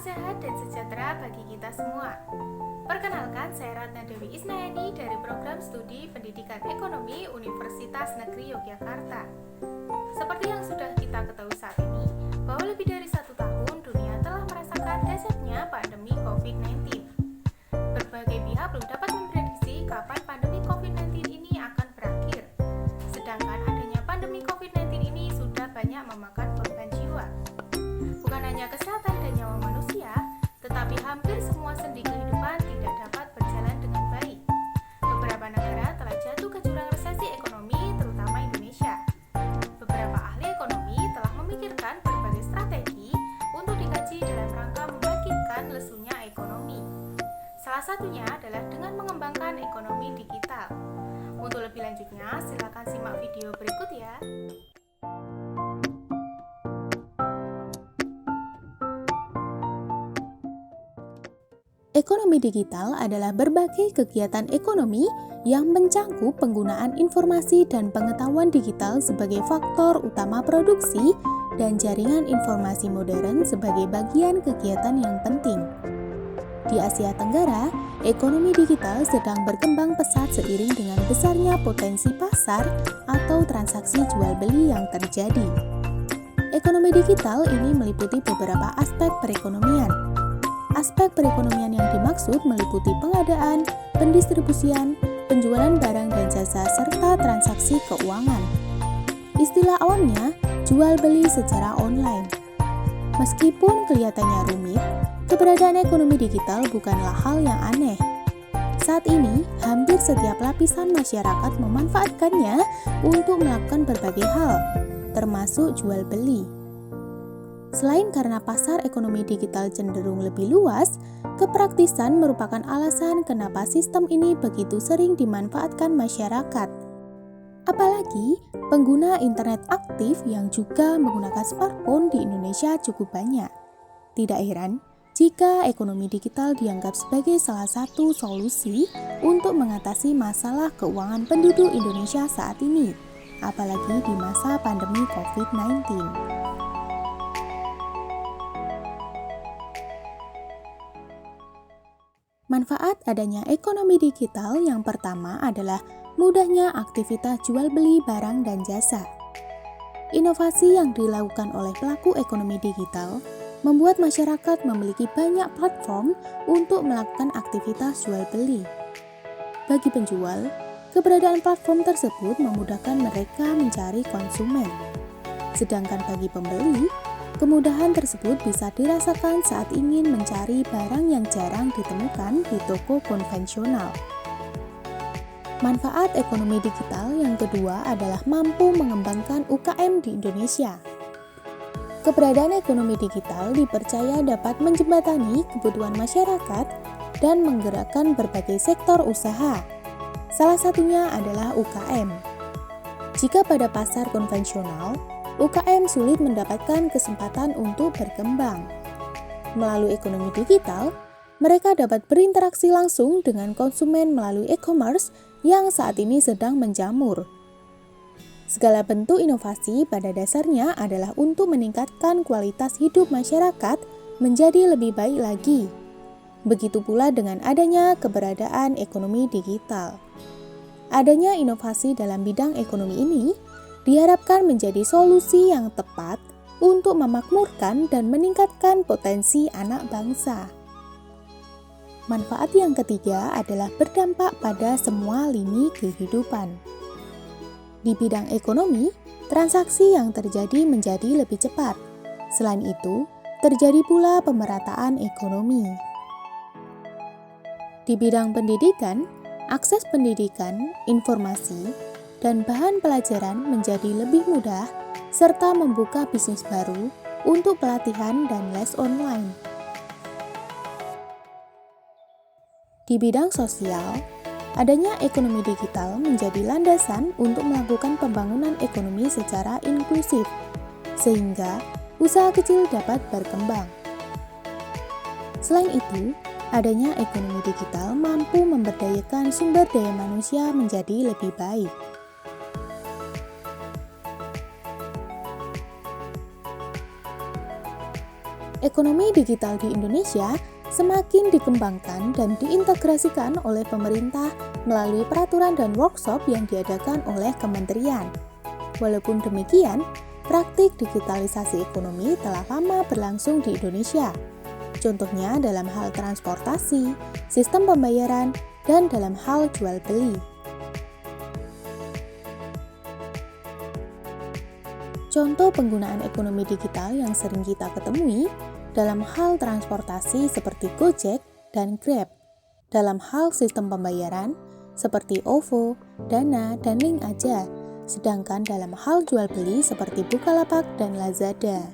sehat dan sejahtera bagi kita semua. Perkenalkan, saya Ratna Dewi Isnayani dari Program Studi Pendidikan Ekonomi Universitas Negeri Yogyakarta. Seperti yang sudah kita ketahui saat ini, bahwa lebih dari 1 tahun dunia telah merasakan dahsyatnya pandemi COVID-19. Berbagai pihak belum dapat memprediksi kapan pandemi COVID-19 ini akan berakhir. Sedangkan adanya pandemi COVID-19 ini sudah banyak memakan korban jiwa. Bukan hanya kesehatan dan nyawa manusia, tetapi hampir semua sendi kehidupan tidak dapat berjalan dengan baik. Beberapa negara telah jatuh ke jurang resesi ekonomi, terutama Indonesia. Beberapa ahli ekonomi telah memikirkan berbagai strategi untuk dikaji dalam rangka membangkitkan lesunya ekonomi. Salah satunya adalah dengan mengembangkan ekonomi digital. Untuk lebih lanjutnya, silakan simak video berikut ya. Ekonomi digital adalah berbagai kegiatan ekonomi yang mencangkup penggunaan informasi dan pengetahuan digital sebagai faktor utama produksi dan jaringan informasi modern sebagai bagian kegiatan yang penting. Di Asia Tenggara, ekonomi digital sedang berkembang pesat seiring dengan besarnya potensi pasar atau transaksi jual beli yang terjadi. Ekonomi digital ini meliputi beberapa aspek perekonomian. Aspek perekonomian yang dimaksud meliputi pengadaan, pendistribusian, penjualan barang dan jasa, serta transaksi keuangan. Istilah awamnya, jual beli secara online. Meskipun kelihatannya rumit, keberadaan ekonomi digital bukanlah hal yang aneh. Saat ini, hampir setiap lapisan masyarakat memanfaatkannya untuk melakukan berbagai hal, termasuk jual beli. Selain karena pasar ekonomi digital cenderung lebih luas, kepraktisan merupakan alasan kenapa sistem ini begitu sering dimanfaatkan masyarakat. Apalagi, pengguna internet aktif yang juga menggunakan smartphone di Indonesia cukup banyak. Tidak heran jika ekonomi digital dianggap sebagai salah satu solusi untuk mengatasi masalah keuangan penduduk Indonesia saat ini, apalagi di masa pandemi COVID-19. Manfaat adanya ekonomi digital yang pertama adalah mudahnya aktivitas jual beli barang dan jasa. Inovasi yang dilakukan oleh pelaku ekonomi digital membuat masyarakat memiliki banyak platform untuk melakukan aktivitas jual beli. Bagi penjual, keberadaan platform tersebut memudahkan mereka mencari konsumen. Sedangkan bagi pembeli, kemudahan tersebut bisa dirasakan saat ingin mencari barang yang jarang ditemukan di toko konvensional. Manfaat ekonomi digital yang kedua adalah mampu mengembangkan UKM di Indonesia. Keberadaan ekonomi digital dipercaya dapat menjembatani kebutuhan masyarakat dan menggerakkan berbagai sektor usaha. Salah satunya adalah UKM. Jika pada pasar konvensional, UKM sulit mendapatkan kesempatan untuk berkembang. Melalui ekonomi digital, mereka dapat berinteraksi langsung dengan konsumen melalui e-commerce yang saat ini sedang menjamur. Segala bentuk inovasi pada dasarnya adalah untuk meningkatkan kualitas hidup masyarakat menjadi lebih baik lagi. Begitu pula dengan adanya keberadaan ekonomi digital. Adanya inovasi dalam bidang ekonomi ini diharapkan menjadi solusi yang tepat untuk memakmurkan dan meningkatkan potensi anak bangsa. Manfaat yang ketiga adalah berdampak pada semua lini kehidupan. Di bidang ekonomi, transaksi yang terjadi menjadi lebih cepat. Selain itu, terjadi pula pemerataan ekonomi. Di bidang pendidikan, akses pendidikan, informasi, dan bahan pelajaran menjadi lebih mudah serta membuka bisnis baru untuk pelatihan dan les online. Di bidang sosial, adanya ekonomi digital menjadi landasan untuk melakukan pembangunan ekonomi secara inklusif, sehingga usaha kecil dapat berkembang. Selain itu, adanya ekonomi digital mampu memberdayakan sumber daya manusia menjadi lebih baik. Ekonomi digital di Indonesia semakin dikembangkan dan diintegrasikan oleh pemerintah melalui peraturan dan workshop yang diadakan oleh kementerian. Walaupun demikian, praktik digitalisasi ekonomi telah lama berlangsung di Indonesia. Contohnya dalam hal transportasi, sistem pembayaran, dan dalam hal jual beli. Contoh penggunaan ekonomi digital yang sering kita ketemui dalam hal transportasi seperti Gojek dan Grab, dalam hal sistem pembayaran seperti OVO, Dana, dan Link Aja, sedangkan dalam hal jual beli seperti Bukalapak dan Lazada.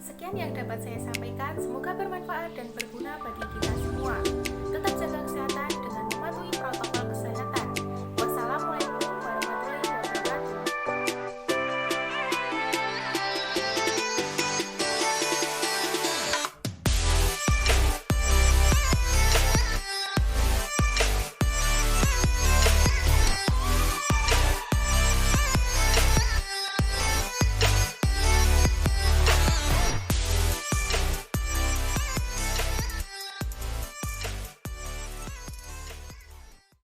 Sekian yang dapat saya sampaikan, semoga bermanfaat dan berguna bagi kita semua.